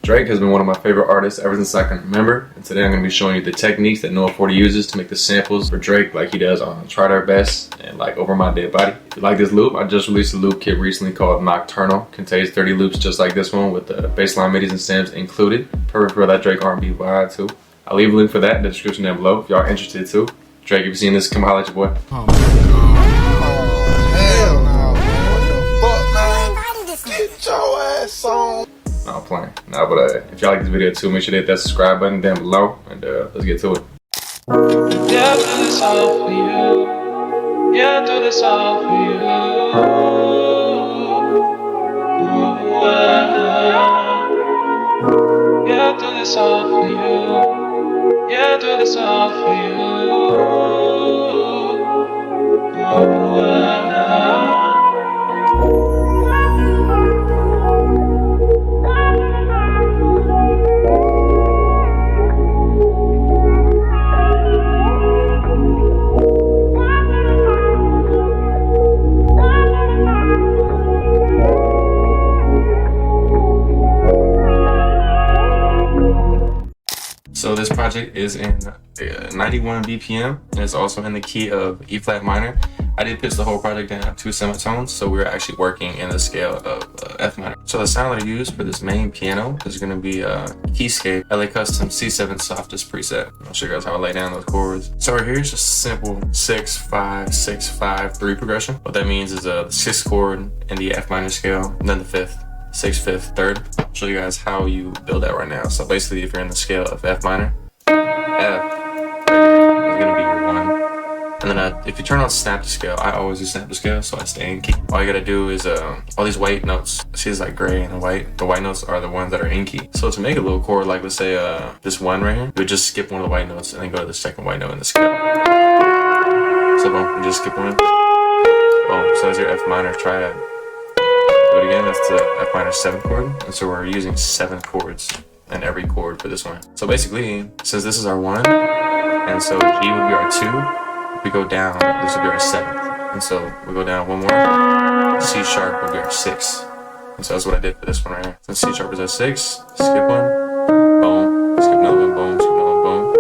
Drake has been one of my favorite artists ever since I can remember, and today I'm going to be showing you the techniques that Noah 40 uses to make the samples for Drake like he does on Tried Our Best and like Over My Dead Body. If you like this loop, I just released a loop kit recently called Nocturnal. Contains 30 loops just like this one with the bassline midis and stems included. Perfect for that Drake R&B vibe too. I'll leave a link for that in the description down below if y'all are interested too. Drake, if you've seen this, come holler at your boy. Oh my god. Hell no, man. What the fuck, man? Get your ass on. No, I'm playing. Nah, but if y'all like this video too, make sure to hit that subscribe button down below, and let's get to it. Yeah, I do this all for you. Yeah, I do this all for you. Yeah, I do this all for you. Yeah, I do this all for you. So this project is in 91 BPM, and it's also in the key of E flat minor. I did pitch the whole project down 2 semitones, so we're actually working in the scale of F minor. So the sound that I use for this main piano is going to be Keyscape LA Custom C7 Softest preset. I'll show you guys how I lay down those chords. So right here is just simple 6-5-6-5-3 progression. What that means is the 6th chord in the F minor scale, and then the 5th. 6th, 5th, 3rd. I'll show you guys how you build that right now. So basically, if you're in the scale of F minor, F right here is gonna be your 1. And then if you turn on snap to scale, I always do snap to scale, so I stay in key. All you gotta do is all these white notes. See, it's like gray and white. The white notes are the ones that are in key. So to make a little chord, like let's say this 1 right here, you would just skip one of the white notes and then go to the second white note in the scale. So boom, you just skip one. Boom. So that's your F minor triad. Do it again, that's the F minor 7th chord, and so we're using 7 chords in every chord for this one. So basically, since this is our 1, and so G would be our 2, if we go down, this would be our 7th, and so we go down 1 more, C sharp would be our 6th, and so that's what I did for this one right here. Since C sharp is our 6, skip one, boom, skip another one, boom, skip another one, boom.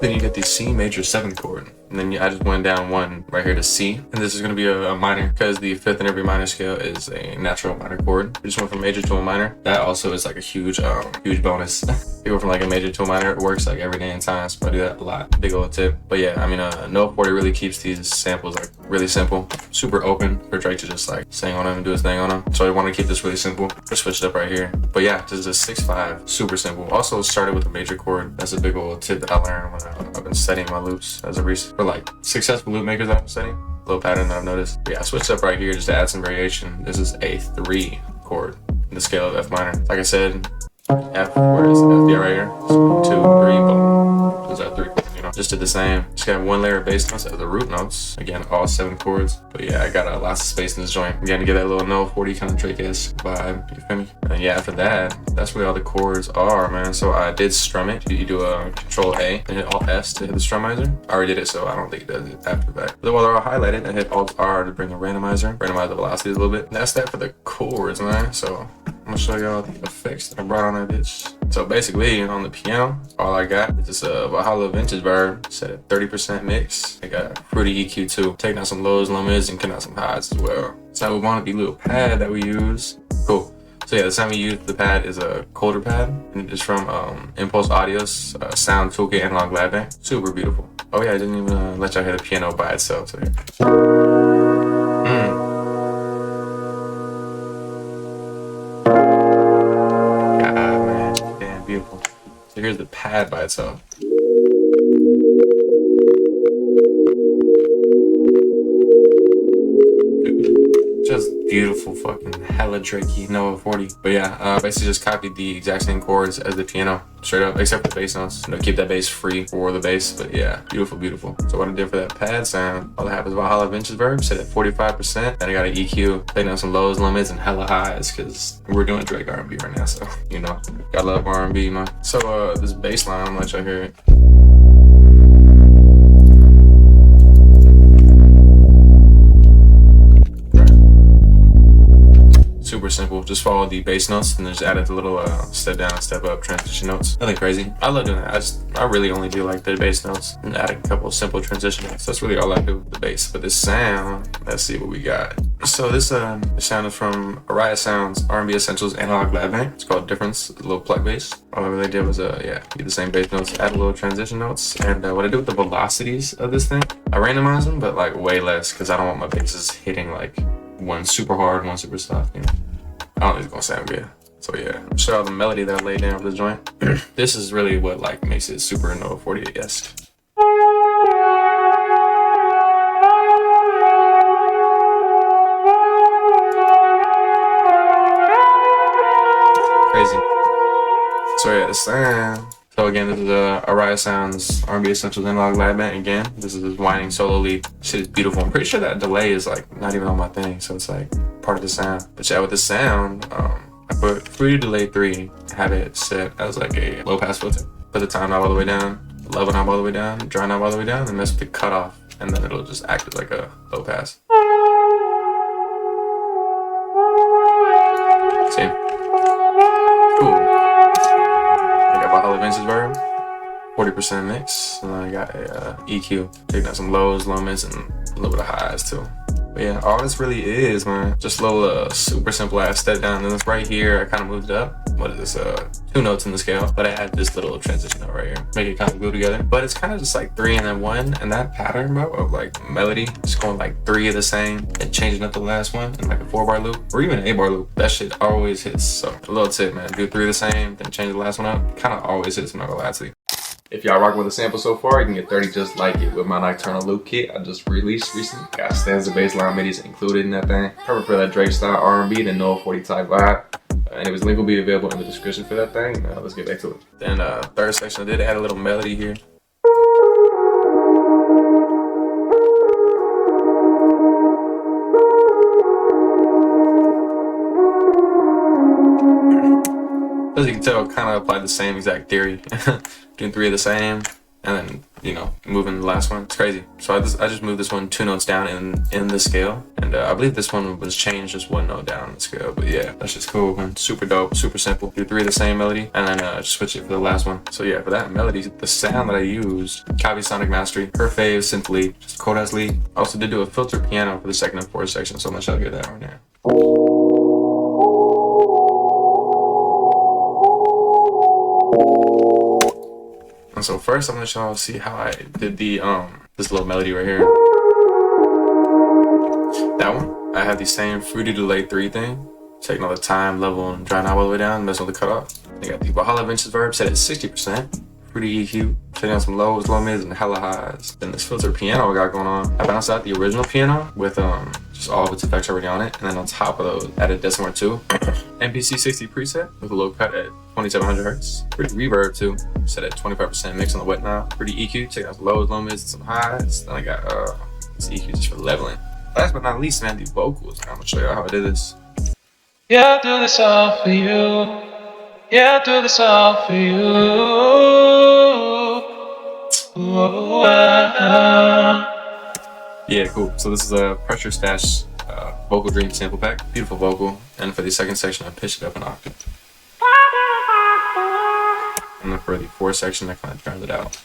Then you get the C major 7th chord, and then I just went down 1 right here to C, and this is going to be a minor because the 5th in every minor scale is a natural minor chord. We just went from major to a minor. That also is like a huge bonus. You go from like a major to a minor, it works like every day in time, so I do that a lot. Big old tip. But yeah, I mean, Noah 40 really keeps these samples like really simple, super open for Drake to just like sing on them and do his thing on them. So I want to keep this really simple. Just switch it up right here. But yeah, this is a 6-5, super simple. Also started with a major chord. That's a big old tip that I learned when I've been studying my loops as a recent for like successful loop makers I've been studying. Little pattern that I've noticed. But yeah, I switched up right here just to add some variation. This is a 3 chord in the scale of F minor. Like I said, F, where is F? Yeah, right here. So 1, 2, 3, boom. Those are 3 chords, you know. Just did the same. Just got 1 layer of bass notes as the root notes. Again, all 7 chords. But yeah, I got lots of space in this joint. Again, to get that little Noah 40 kind of Drake-esque vibe. You feel me? And yeah, after that, that's where all the chords are, man. So I did strum it. You do a Control A and hit Alt S to hit the strumizer. I already did it, so I don't think it does it after that. But while they're all highlighted, I hit Alt R to bring a randomizer, randomize the velocity a little bit. And that's that for the chords, man. So I'm gonna show y'all the effects that I brought on that bitch. So basically, on the piano, all I got is this Valhalla vintage verb set at 30% mix. I got fruity EQ too. Taking out some lows, low mids, and cutting out some highs as well. So we want the little pad that we use. Cool. So yeah, the sound we use the pad is a Colder pad, and it's from Impulse Audio's Sound Toolkit Analog Lab Bank. Super beautiful. Oh yeah, I didn't even let y'all hear the piano by itself. So beautiful. So here's the pad by itself. Just beautiful, fucking hella Drakey Noah 40. But yeah, basically just copied the exact same chords as the piano, straight up, except for the bass notes. You know, keep that bass free for the bass. But yeah, beautiful, beautiful. So what I did for that pad sound, all I have is Valhalla vintage verb set at 45%. Then I got an EQ, taking out some lows, low mids, and hella highs, because we're doing Drake R&B right now. So you know, gotta love R&B, man. So this bass line, I'm gonna let y'all hear it. Super simple. Just follow the bass notes and just added the little step down, step up transition notes. Nothing crazy. I love doing that. I really only do like the bass notes and add a couple simple transition notes. That's really all I do with the bass. But this sound, let's see what we got. So this sound is from Araya Sound's R&B Essentials Analog Lab Bank. It's called Difference, a little plug bass. All I really did was get the same bass notes, add a little transition notes, and what I do with the velocities of this thing, I randomize them, but like way less, because I don't want my basses hitting like one super hard, one super soft. You know, I don't think it's gonna sound good. So yeah, show out the melody that I laid down for the joint. This is really what like makes it super no 48-esque. Crazy. So yeah, the sound. So again, this is Araya Sound's R&B Essentials Analog Lab Band. Again, this is his whining solo lead. Shit is beautiful. I'm pretty sure that delay is like not even on my thing, so it's like part of the sound. But yeah, with the sound, I put Fruity Delay 3, had it set as like a low pass filter. Put the time knob all the way down, level knob all the way down, dry knob all the way down, and mess with the cutoff, and then it'll just act as like a low pass. See? Cool. Vince's verb, 40% mix, and then I got a EQ, taking out some lows, low mids, and a little bit of highs too. But yeah, all this really is, man, just a little super simple ass step down. And this right here, I kind of moved it up. What is this? 2 notes in the scale, but I add this little transition note right here, make it kind of glue together. But it's kind of just like 3 and then 1, and that pattern, bro, of like melody, just going like 3 of the same and changing up the last one in like a 4-bar loop or even an 8-bar loop. That shit always hits. So a little tip, man, do 3 of the same, then change the last one up. Kind of always hits. I'm not gonna lie to you. If y'all rocking with a sample so far, you can get 30 just like it with my nocturnal loop kit I just released recently. Got stanza bassline midis included in that thing. Perfect for that Drake style R&B, the no 40 type vibe. Anyways, link will be available in the description for that thing. Let's get back to it. Then third section, I did add a little melody here. As you can tell, kind of applied the same exact theory. Doing 3 of the same, and then, you know, moving the last one. It's crazy. So I just moved this one 2 notes down in the scale, and I believe this one was changed just 1 note down in the scale. But yeah, that's just cool, man. Super dope, super simple. Do 3 of the same melody, and then just switch it for the last one. So yeah, for that melody, the sound that I used, Kavi Sonic Mastery, her fave, synth lead, just cold ass lead. I also did do a filter piano for the second and fourth section, so I'm gonna show you that right now. And so first, I'm gonna show y'all see how I did the this little melody right here. That one, I have the same Fruity Delay 3 thing, taking all the time, level, and dry knob all the way down, messing with the cutoff. I got the Valhalla Vince's verb set at 60%. Fruity EQ, taking out some lows, low mids, and hella highs. Then this filter piano I got going on, I bounced out the original piano with just all of its effects already on it, and then on top of those, added Decimal 2, MPC 60 preset with a low cut at 2700 hertz. Pretty reverb too, set at 25% mix on the wet knob. Pretty EQ, taking out some lows, low mids, and some highs. Then I got this EQ just for leveling. Last but not least, man, the vocals. I'm gonna show you how I did this. Yeah, I do this all for you. Yeah, I do this all for you. Ooh, Yeah, cool. So this is a Pressure Stash Vocal Dream sample pack. Beautiful vocal. And for the second section, I pitched it up an octave. And then for the fourth section, I kind of turned it out.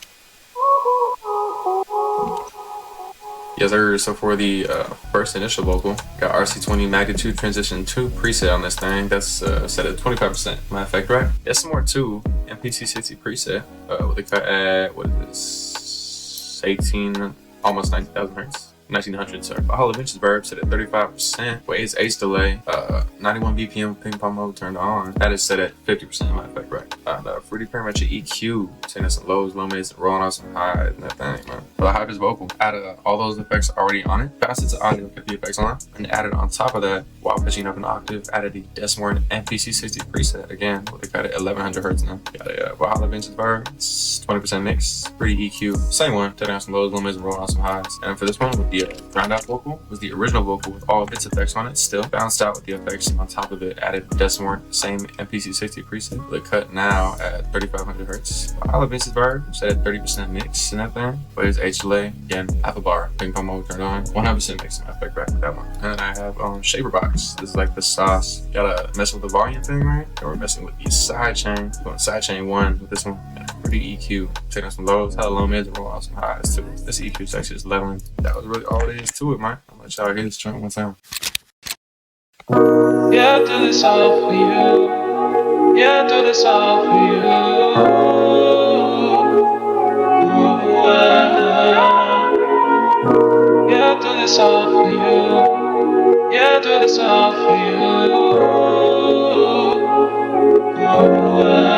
Yes, sir. So for the first initial vocal, got RC20 Magnitude Transition 2 preset on this thing. That's set at 25%. My effect rack. Yes, some more too. MPC 60 preset with a cut at, what is this? Almost 90,000 hertz. 1900, sorry. Valhalla Vince's verb set at 35%. Waves Ace delay. 91 BPM ping pong mode turned on. That is set at 50% of my effect rack. Fruity Parametric EQ, taking some lows, low mids, and rolling out some highs and that thing, man. For the highest vocal, added all those effects already on it. Bounced it to audio, kept the effects on, and added on top of that, while pitching up an octave, added the Decimal MPC 60 preset again with a cut at 1100 hertz now. Got a Valhalla Vince's verb, it's 20% mix, pretty EQ, same one, taking out some lows, low mids, and rolling out some highs. And for this one with the the ground out vocal was the original vocal with all of its effects on it, still bounced out with the effects on top of it, added Decimort, same MPC 60 preset. The cut now at 3500 hertz. All of Vince's verb, set at 30% mix and that thing. But his HLA, again, half a bar, ping pong mode turned on, 100% mix and effect back with that one. And then I have shaper box. This is like the sauce. Gotta mess with the volume thing, right? And we're messing with the side chain. Going side chain 1 with this one. Pretty EQ. Taking on some lows, had a low mids, and roll out some highs too. This EQ section is leveling. That was really all it is to it, man. I'm gonna let y'all hear this joint one time. Yeah, I do this all for you. Yeah, I do this all for you. Ooh, yeah, I do this all for you. Yeah, I do this all for you. Ooh,